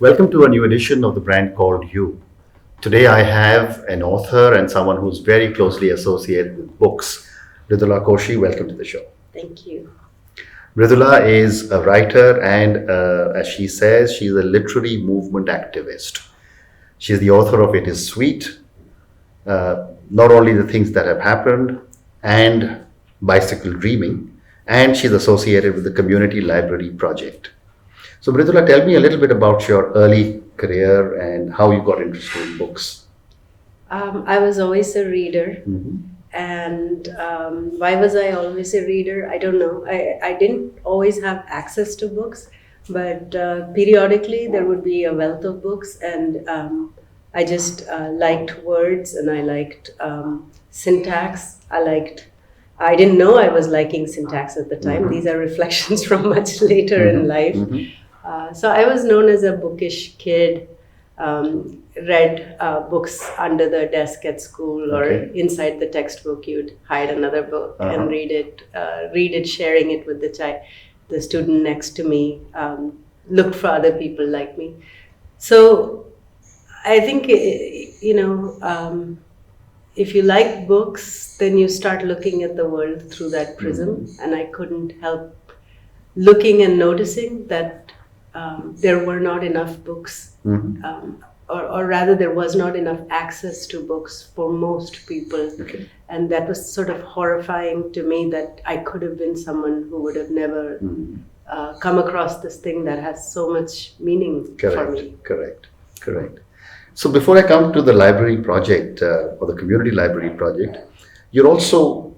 Welcome to a new edition of the brand called You. Today I have an author and someone who's very closely associated with books. Mridula Koshy, welcome to the show. Thank you. Mridula is a writer and, as she says, she's a literary movement activist. She's the author of It Is Sweet, not only the things that have happened, and Bicycle Dreaming, and she's associated with the Community Library Project. So, Mridula, tell me a little bit about your early career and how you got interested in books. I was always a reader. Mm-hmm. And why was I always a reader? I don't know. I didn't always have access to books, but periodically there would be a wealth of books, and I just liked words, and I liked syntax. I didn't know I was liking syntax at the time. Mm-hmm. These are reflections from much later in life. Mm-hmm. So I was known as a bookish kid. Read books under the desk at school, or inside the textbook. You'd hide another book and read it, sharing it with the student next to me. Looked for other people like me. So I think if you like books, then you start looking at the world through that prism. And I couldn't help looking and noticing that there were not enough books. Or rather, there was not enough access to books for most people. Okay. And that was sort of horrifying to me, that I could have been someone who would have never come across this thing that has so much meaning for me. Correct. So before I come to the library project or the community library project, you're also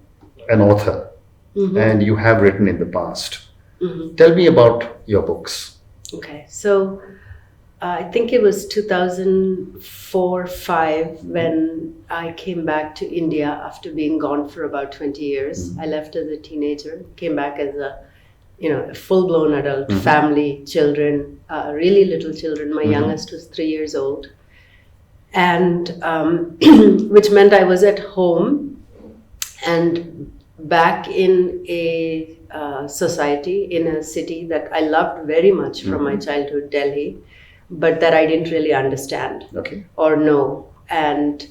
an author and you have written in the past. Tell me about your books. Okay, so I think it was 2004-05 when I came back to India after being gone for about 20 years. I left as a teenager, came back as a full-blown adult, family, children, really little children. My youngest was 3 years old, and which meant I was at home and back in a society, in a city that I loved very much from my childhood, Delhi, but that I didn't really understand or know. And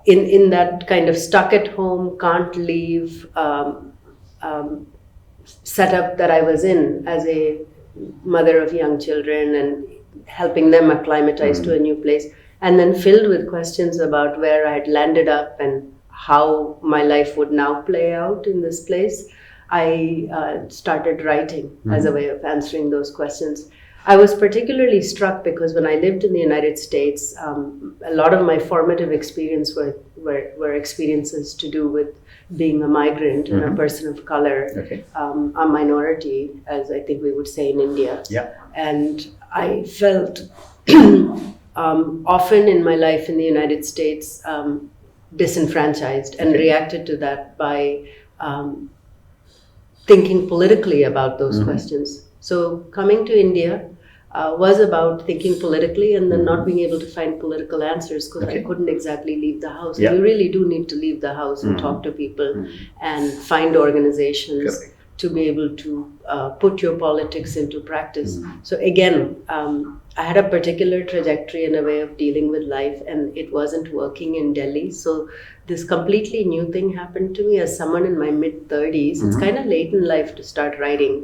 in that kind of stuck at home, can't leave setup that I was in as a mother of young children and helping them acclimatize to a new place, and then filled with questions about where I had landed up and how my life would now play out in this place, I started writing as a way of answering those questions. I was particularly struck because when I lived in the United States, a lot of my formative experience were experiences to do with being a migrant and a person of color, a minority, as I think we would say in India. Yeah. And I felt often in my life in the United States disenfranchised, and reacted to that by thinking politically about those questions. So coming to India was about thinking politically and then not being able to find political answers because I couldn't exactly leave the house. Yeah. You really do need to leave the house and talk to people and find organizations to be able to put your politics into practice. So again, I had a particular trajectory and a way of dealing with life, and it wasn't working in Delhi. So this completely new thing happened to me as someone in my mid-30s. It's kind of late in life to start writing,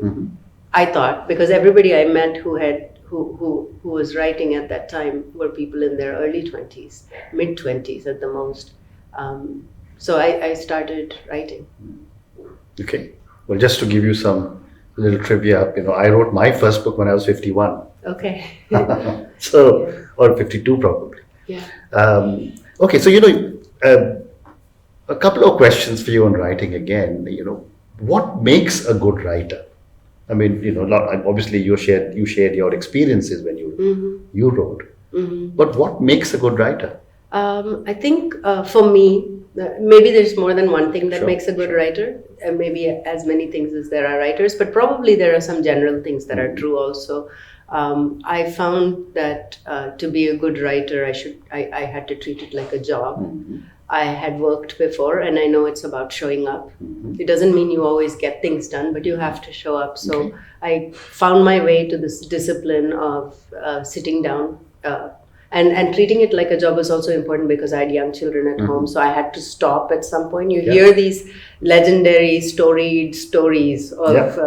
I thought, because everybody I met who was writing at that time were people in their early 20s, mid-20s at the most. So I started writing. Okay. Well, just to give you some little trivia, I wrote my first book when I was 51. Okay. Or 52 probably. Yeah. Okay, so a couple of questions for you on writing again. What makes a good writer? I mean, obviously you shared your experiences when you wrote. But what makes a good writer? I think for me, maybe there's more than one thing that makes a good writer, and maybe as many things as there are writers, but probably there are some general things that are true also. I found that to be a good writer, I had to treat it like a job. I had worked before, and I know it's about showing up. Mm-hmm. It doesn't mean you always get things done, but you have to show up. So Okay. I found my way to this discipline of sitting down. And treating it like a job was also important because I had young children at home. So I had to stop at some point. You hear these legendary storied stories of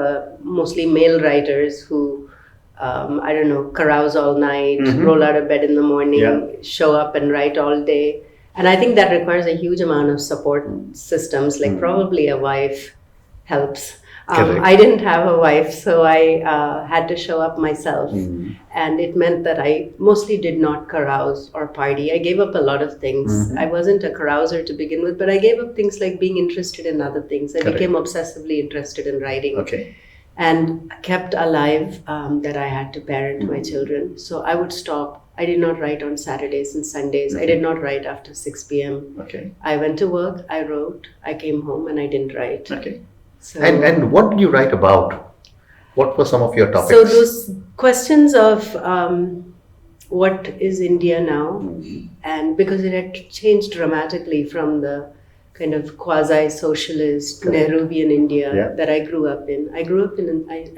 mostly male writers who, I don't know, carouse all night, roll out of bed in the morning, show up and write all day. And I think that requires a huge amount of support systems, like probably a wife helps. I didn't have a wife, so I had to show up myself. And it meant that I mostly did not carouse or party. I gave up a lot of things. I wasn't a carouser to begin with, but I gave up things like being interested in other things. I became obsessively interested in writing. Okay. And kept alive that I had to parent my children. So I would stop. I did not write on Saturdays and Sundays. I did not write after 6 p.m. Okay. I went to work, I wrote, I came home, and I didn't write. Okay. So, And what did you write about? What were some of your topics? So those questions of what is India now, and because it had changed dramatically from the kind of quasi-socialist Nehruvian India that I grew up in. I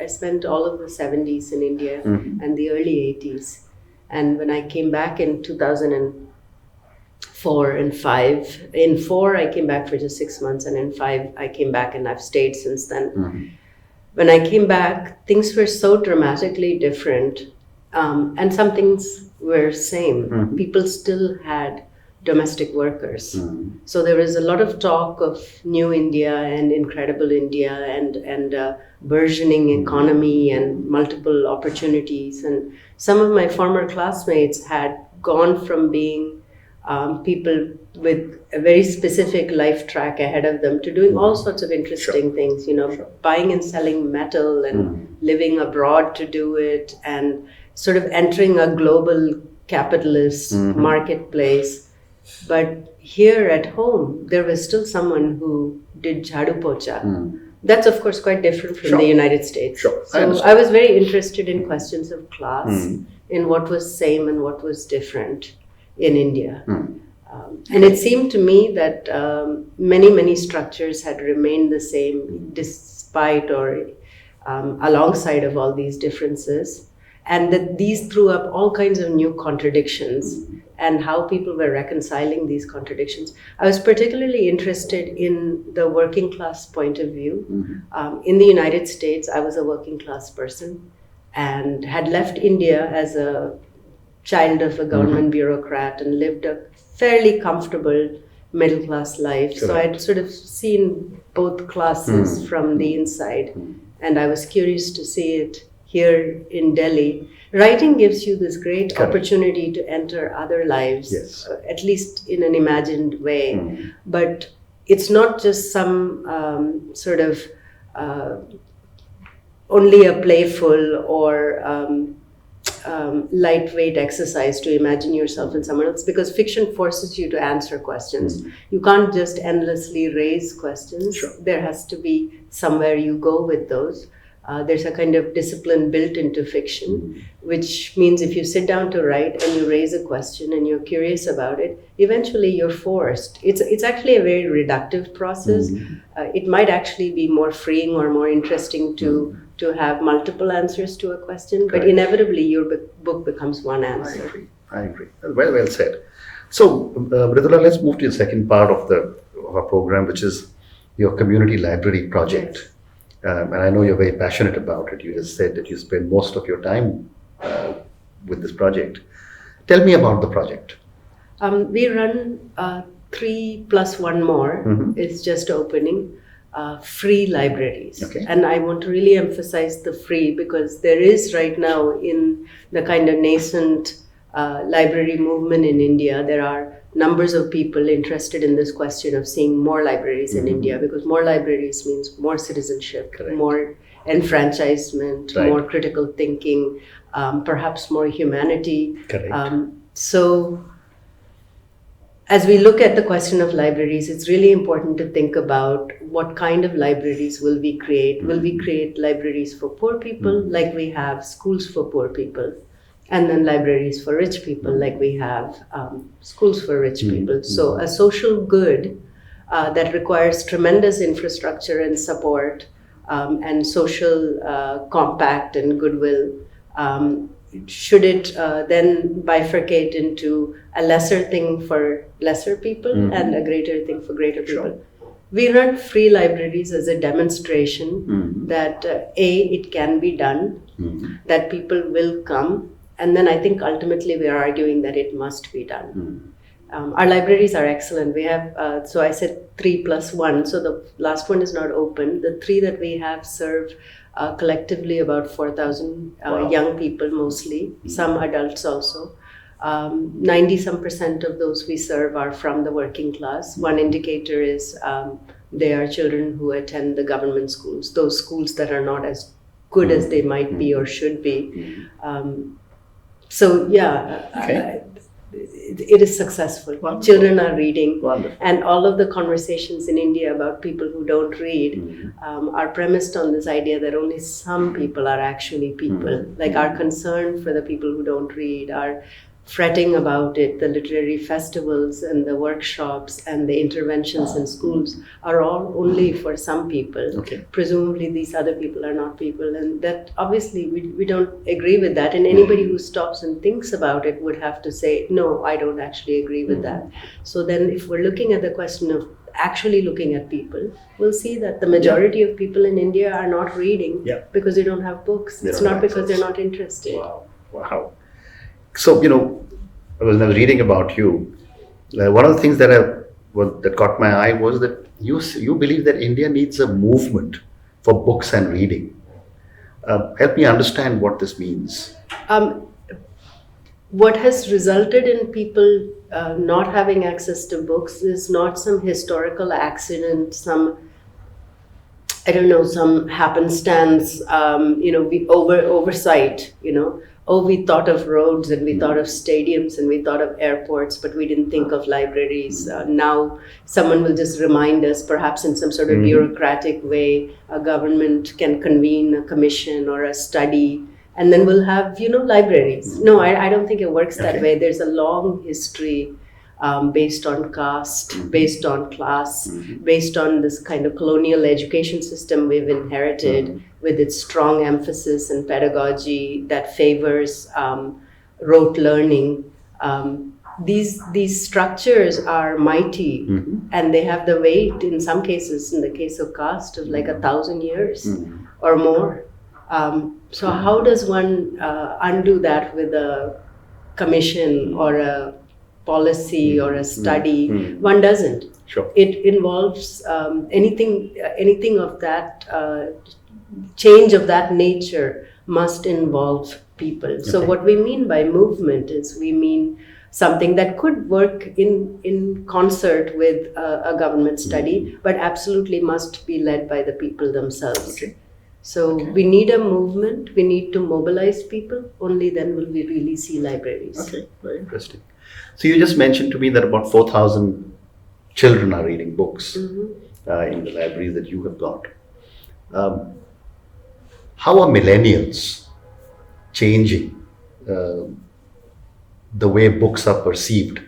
spent all of the 70s in India and the early 80s. And when I came back in 2004 and 5, in 4 I came back for just 6 months, and in 5 I came back and I've stayed since then. When I came back, things were so dramatically different, and some things were same. People still had domestic workers. So there was a lot of talk of new India and incredible India and burgeoning economy and multiple opportunities. And some of my former classmates had gone from being people with a very specific life track ahead of them to doing all sorts of interesting things, buying and selling metal and living abroad to do it, and sort of entering a global capitalist marketplace. But here at home, there was still someone who did jhadu pocha. That's, of course, quite different from the United States. Sure. So I was very interested in questions of class, in what was same and what was different in India. And it seemed to me that many structures had remained the same despite or alongside of all these differences. And that these threw up all kinds of new contradictions and how people were reconciling these contradictions. I was particularly interested in the working class point of view. In the United States, I was a working class person and had left India as a child of a government bureaucrat and lived a fairly comfortable middle class life. So I'd sort of seen both classes from the inside, and I was curious to see it here in Delhi. Writing gives you this great opportunity to enter other lives, at least in an imagined way. But it's not just some sort of only a playful or lightweight exercise to imagine yourself in someone else, because fiction forces you to answer questions. You can't just endlessly raise questions. There has to be somewhere you go with those. There's a kind of discipline built into fiction, which means if you sit down to write and you raise a question and you're curious about it, eventually you're forced. It's actually a very reductive process. It might actually be more freeing or more interesting to have multiple answers to a question, but inevitably your book becomes one answer. I agree. Well said. So, Mridula, let's move to the second part of our program, which is your community library project. Yes. And I know you're very passionate about it. You just said that you spend most of your time with this project. Tell me about the project. We run 3 plus 1 more. It's just opening. Free libraries. And I want to really emphasize the free, because there is right now in the kind of nascent library movement in India, there are numbers of people interested in this question of seeing more libraries in India, because more libraries means more citizenship, more enfranchisement, more critical thinking, perhaps more humanity. So as we look at the question of libraries, it's really important to think about what kind of libraries will we create. Will we create libraries for poor people, like we have schools for poor people? and then libraries for rich people, like we have schools for rich people. So a social good that requires tremendous infrastructure and support and social compact and goodwill. Should it then bifurcate into a lesser thing for lesser people and a greater thing for greater people? We run free libraries as a demonstration that it can be done, that people will come, and then I think ultimately we are arguing that it must be done. Our libraries are excellent. We have, so I said 3+1, so the last one is not open. The 3 that we have serve collectively about 4,000 young people mostly, some adults also. 90% of those we serve are from the working class. One indicator is they are children who attend the government schools, those schools that are not as good as they might be or should be. So yeah, it is successful. Wonderful. Children are reading. Wonderful. And all of the conversations in India about people who don't read are premised on this idea that only some people are actually people. Like our concern for the people who don't read, our fretting about it, the literary festivals and the workshops and the interventions in schools are all only for some people. Okay. Presumably these other people are not people, and that obviously we don't agree with that, and anybody who stops and thinks about it would have to say, no, I don't actually agree with that. So then if we're looking at the question of actually looking at people, we'll see that the majority of people in India are not reading because they don't have books. It's not because they're not interested. Wow. So, when I was reading about you, one of the things that caught my eye was that you believe that India needs a movement for books and reading. Help me understand what this means. What has resulted in people not having access to books is not some historical accident, some happenstance, oversight, we thought of roads and we thought of stadiums and we thought of airports, but we didn't think of libraries. Now someone will just remind us, perhaps in some sort of bureaucratic way, a government can convene a commission or a study, and then we'll have, libraries. No, I don't think it works that way. There's a long history based on caste, based on class, based on this kind of colonial education system we've inherited with its strong emphasis and pedagogy that favors rote learning. These structures are mighty, and they have the weight, in some cases, in the case of caste, of like 1,000 years or more. So how does one undo that with a commission or a policy or a study? One doesn't. Sure. It involves anything of that change of that nature must involve people. So what we mean by movement is we mean something that could work in concert with a government study, but absolutely must be led by the people themselves. So we need a movement, we need to mobilize people, only then will we really see libraries. Okay, very interesting. So you just mentioned to me that about 4,000 children are reading books in the libraries that you have got. How are millennials changing the way books are perceived?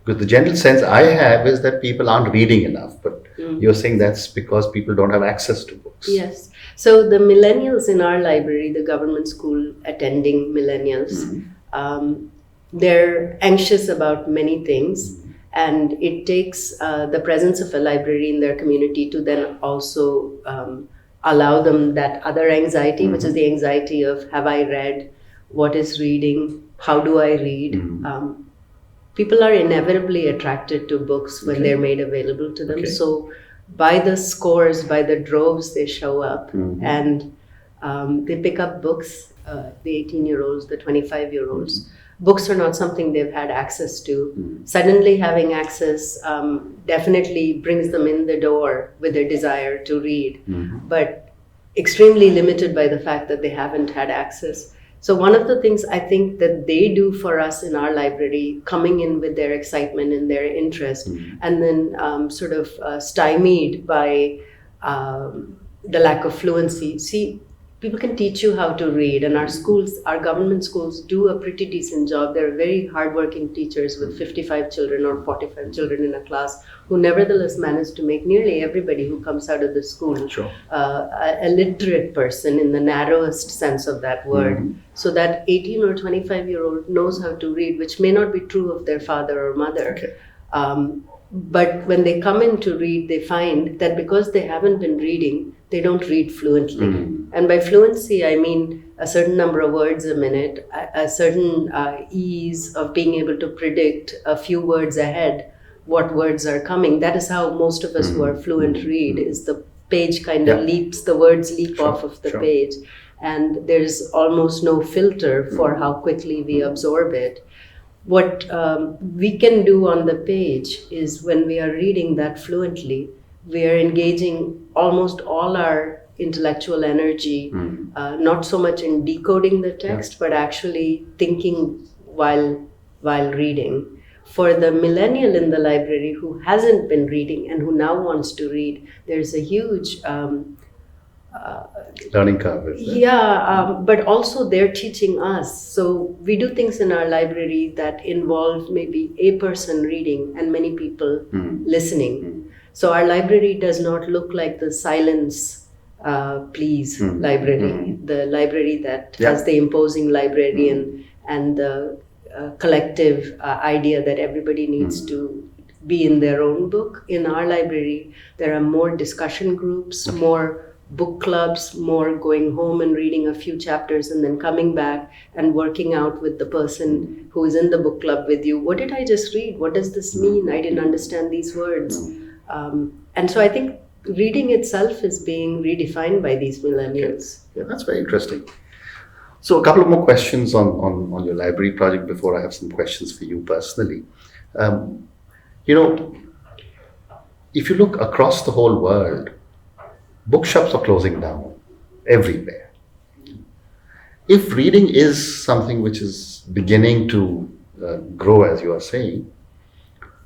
Because the general sense I have is that people aren't reading enough, but you're saying that's because people don't have access to books. Yes. So the millennials in our library, the government school attending millennials, they're anxious about many things, and it takes the presence of a library in their community to then also allow them that other anxiety, which is the anxiety of, have I read? What is reading? How do I read? People are inevitably attracted to books when they're made available to them. So by the scores, by the droves, they show up and they pick up books, the 18-year-olds, the 25-year-olds. Books are not something they've had access to. Suddenly having access definitely brings them in the door with their desire to read, but extremely limited by the fact that they haven't had access. So one of the things I think that they do for us in our library, coming in with their excitement and their interest, and then sort of stymied by the lack of fluency. See, people can teach you how to read, and our schools, our government schools, do a pretty decent job. They're very hardworking teachers with 55 children or 45 children in a class who nevertheless manage to make nearly everybody who comes out of the school Sure. a literate person in the narrowest sense of that word. So that 18 or 25-year-old knows how to read, which may not be true of their father or mother. Okay. But when they come in to read, they find that because they haven't been reading, they don't read fluently. And by fluency, I mean a certain number of words a minute, a certain ease of being able to predict a few words ahead what words are coming. That is how most of us who are fluent read, is the page kind of leaps, the words leap off of the page. And there's almost no filter for how quickly we absorb it. What we can do on the page is, when we are reading that fluently, we are engaging almost all our intellectual energy, not so much in decoding the text, but actually thinking while reading. For the millennial in the library who hasn't been reading and who now wants to read, there's a huge learning curve. Is there? Yeah, but also they're teaching us. So we do things in our library that involve maybe a person reading and many people listening. So our library does not look like the silence, please library, the library that has the imposing librarian and the collective idea that everybody needs to be in their own book. In our library, there are more discussion groups, more book clubs, more going home and reading a few chapters and then coming back and working out with the person who is in the book club with you. What did I just read? What does this mean? I didn't understand these words. And so I think reading itself is being redefined by these millennials. Okay. Yeah, that's very interesting. So a couple of more questions on your library project before I have some questions for you personally. If you look across the whole world, bookshops are closing down everywhere. If reading is something which is beginning to grow, as you are saying,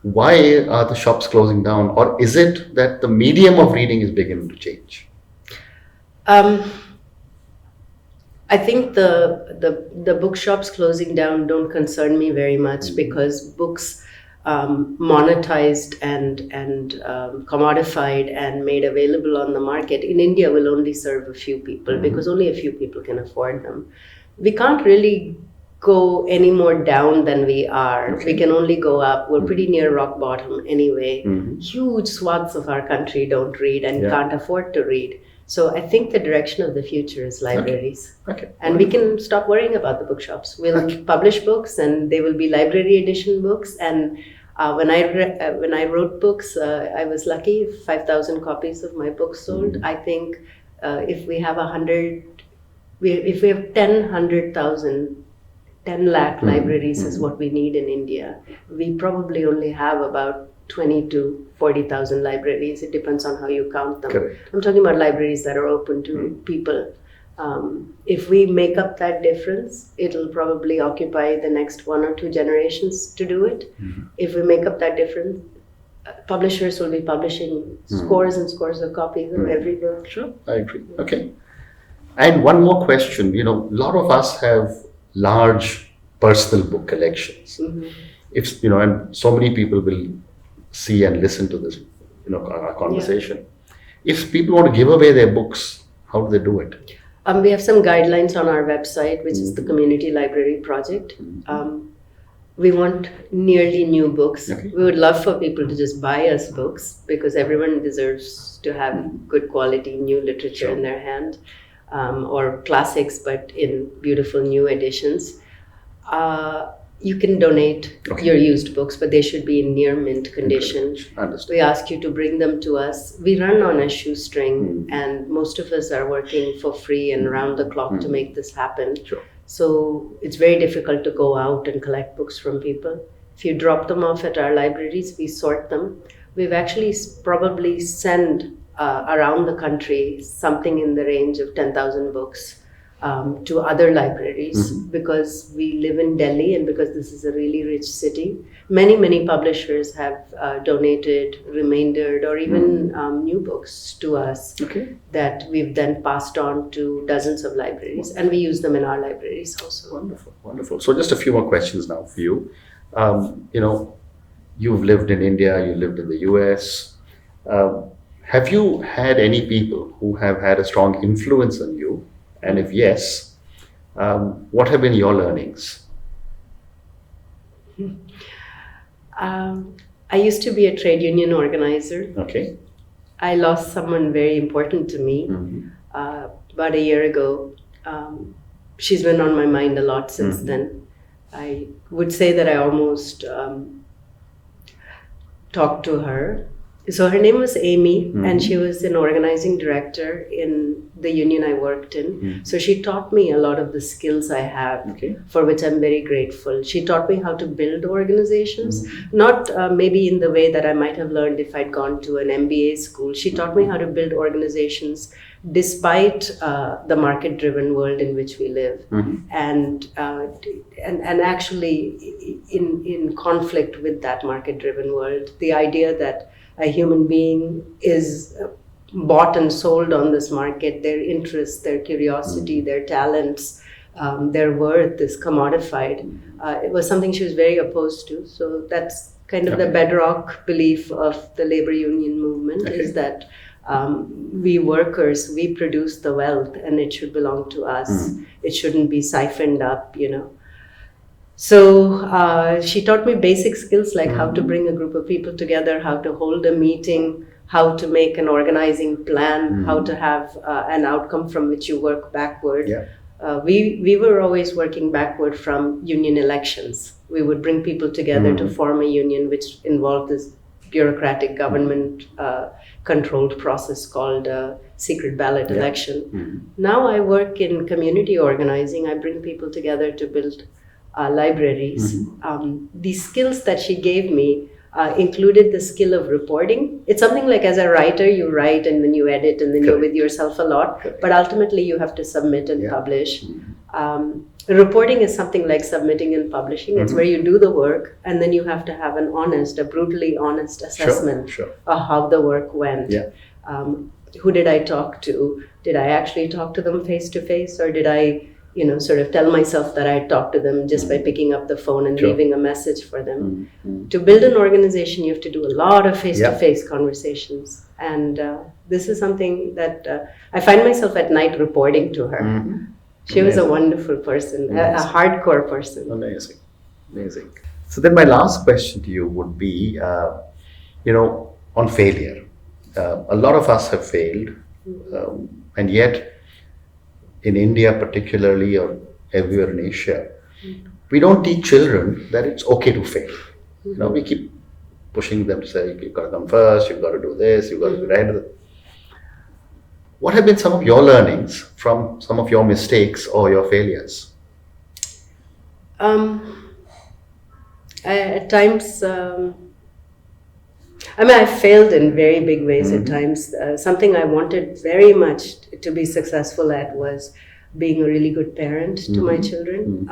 why are the shops closing down? Or is it that the medium of reading is beginning to change? I think the bookshops closing down don't concern me very much, because books monetized and commodified and made available on the market in India will only serve a few people, because only a few people can afford them. We can't really go any more down than we are. Okay. We can only go up. We're pretty near rock bottom anyway. Huge swaths of our country don't read and can't afford to read. So I think the direction of the future is libraries. Okay. And we can stop worrying about the bookshops. We'll publish books, and they will be library edition books. And when I wrote books, I was lucky. 5,000 copies of my books sold. I think if we have 10 lakh libraries is what we need in India. We probably only have about 20 to 40,000 libraries. It depends on how you count them. Correct. I'm talking about libraries that are open to people. If we make up that difference, it'll probably occupy the next 1 or 2 generations to do it. If we make up that difference, publishers will be publishing scores and scores of copies of every book. Sure, I agree. Okay. And one more question. A lot of us have large personal book collections. If and so many people will see and listen to this, our conversation. If people want to give away their books, how do they do it? We have some guidelines on our website, which is the Community Library Project. We want nearly new books. Okay. We would love for people to just buy us books, because everyone deserves to have good quality new literature in their hand, or classics, but in beautiful new editions. You can donate your used books, but they should be in near mint condition. We ask you to bring them to us. We run on a shoestring, and most of us are working for free and around the clock to make this happen. Sure. So it's very difficult to go out and collect books from people. If you drop them off at our libraries, we sort them. We've actually probably sent around the country something in the range of 10,000 books to other libraries because we live in Delhi and because this is a really rich city. Many publishers have donated, remaindered, or even new books to us that we've then passed on to dozens of libraries, and we use them in our libraries also. Wonderful. So just a few more questions now for you. You've lived in India, you lived in the US. Have you had any people who have had a strong influence on you? And if yes, what have been your learnings? I used to be a trade union organizer. Okay. I lost someone very important to me about a year ago. She's been on my mind a lot since then. I would say that I almost talked to her. So her name was Amy, and she was an organizing director in the union I worked in. So she taught me a lot of the skills I have, for which I'm very grateful. She taught me how to build organizations, not maybe in the way that I might have learned if I'd gone to an MBA school. She taught me how to build organizations despite the market-driven world in which we live, and actually in conflict with that market-driven world. The idea that a human being is bought and sold on this market, their interests, their curiosity, their talents, their worth is commodified. It was something she was very opposed to. So that's kind of the bedrock belief of the labor union movement, is that we workers, we produce the wealth and it should belong to us. It shouldn't be siphoned up, So she taught me basic skills like how to bring a group of people together, how to hold a meeting, how to make an organizing plan, how to have an outcome from which you work backward. We were always working backward from union elections. We would bring people together to form a union, which involved this bureaucratic government controlled process called secret ballot election. Now I work in community organizing. I bring people together to build libraries. The skills that she gave me included the skill of reporting. It's something like, as a writer, you write and then you edit and then you're with yourself a lot, but ultimately you have to submit and publish. Reporting is something like submitting and publishing. It's where you do the work and then you have to have a brutally honest assessment of how the work went. Who did I talk to? Did I actually talk to them face to face, or did I sort of tell myself that I talked to them just by picking up the phone and leaving a message for them? To build an organization, you have to do a lot of face-to-face conversations. And this is something that I find myself at night reporting to her. She was a wonderful person, a hardcore person. Amazing. So then my last question to you would be, on failure. A lot of us have failed, and yet in India particularly, or everywhere in Asia, we don't teach children that it's okay to fail. We keep pushing them to say, you've got to come first, you've got to do this, you've got to be right. What have been some of your learnings from some of your mistakes or your failures? At times, I failed in very big ways at times. Something I wanted very much to be successful at was being a really good parent to my children,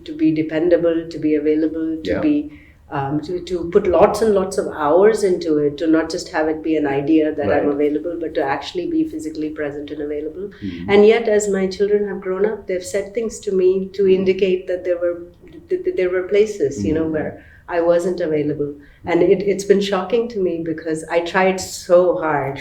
to be dependable, to be available, to be to put lots and lots of hours into it, to not just have it be an idea that I'm available, but to actually be physically present and available. And yet, as my children have grown up, they've said things to me to indicate that there were places, where I wasn't available. And it's been shocking to me because I tried so hard.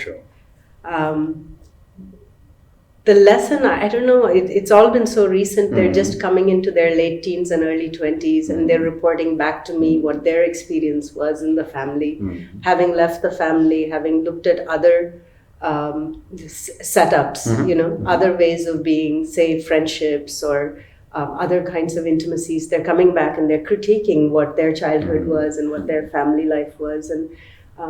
The lesson, I don't know, it's all been so recent. They're just coming into their late teens and early 20s, and they're reporting back to me what their experience was in the family. Having left the family, having looked at other setups, other ways of being, say, friendships or other kinds of intimacies. They're coming back and they're critiquing what their childhood was and what their family life was. And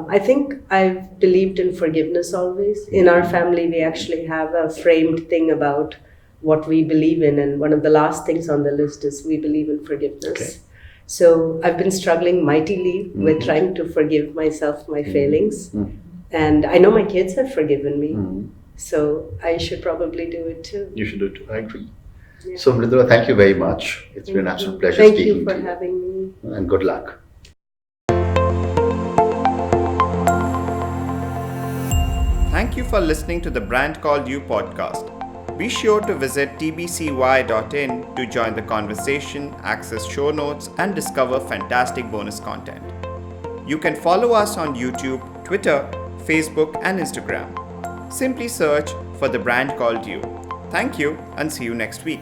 I think I've believed in forgiveness always. In our family, we actually have a framed thing about what we believe in. And one of the last things on the list is we believe in forgiveness. So I've been struggling mightily with trying to forgive myself my failings. And I know my kids have forgiven me. So I should probably do it too. You should do it too. I agree. Yeah. So, Mridula, thank you very much. It's been an Thank absolute you. pleasure Thank speaking you for to you. having me. And good luck. Thank you for listening to the Brand Called You podcast. Be sure to visit tbcy.in to join the conversation, access show notes, and discover fantastic bonus content. You can follow us on YouTube, Twitter, Facebook, and Instagram. Simply search for the brand called you. Thank you and see you next week.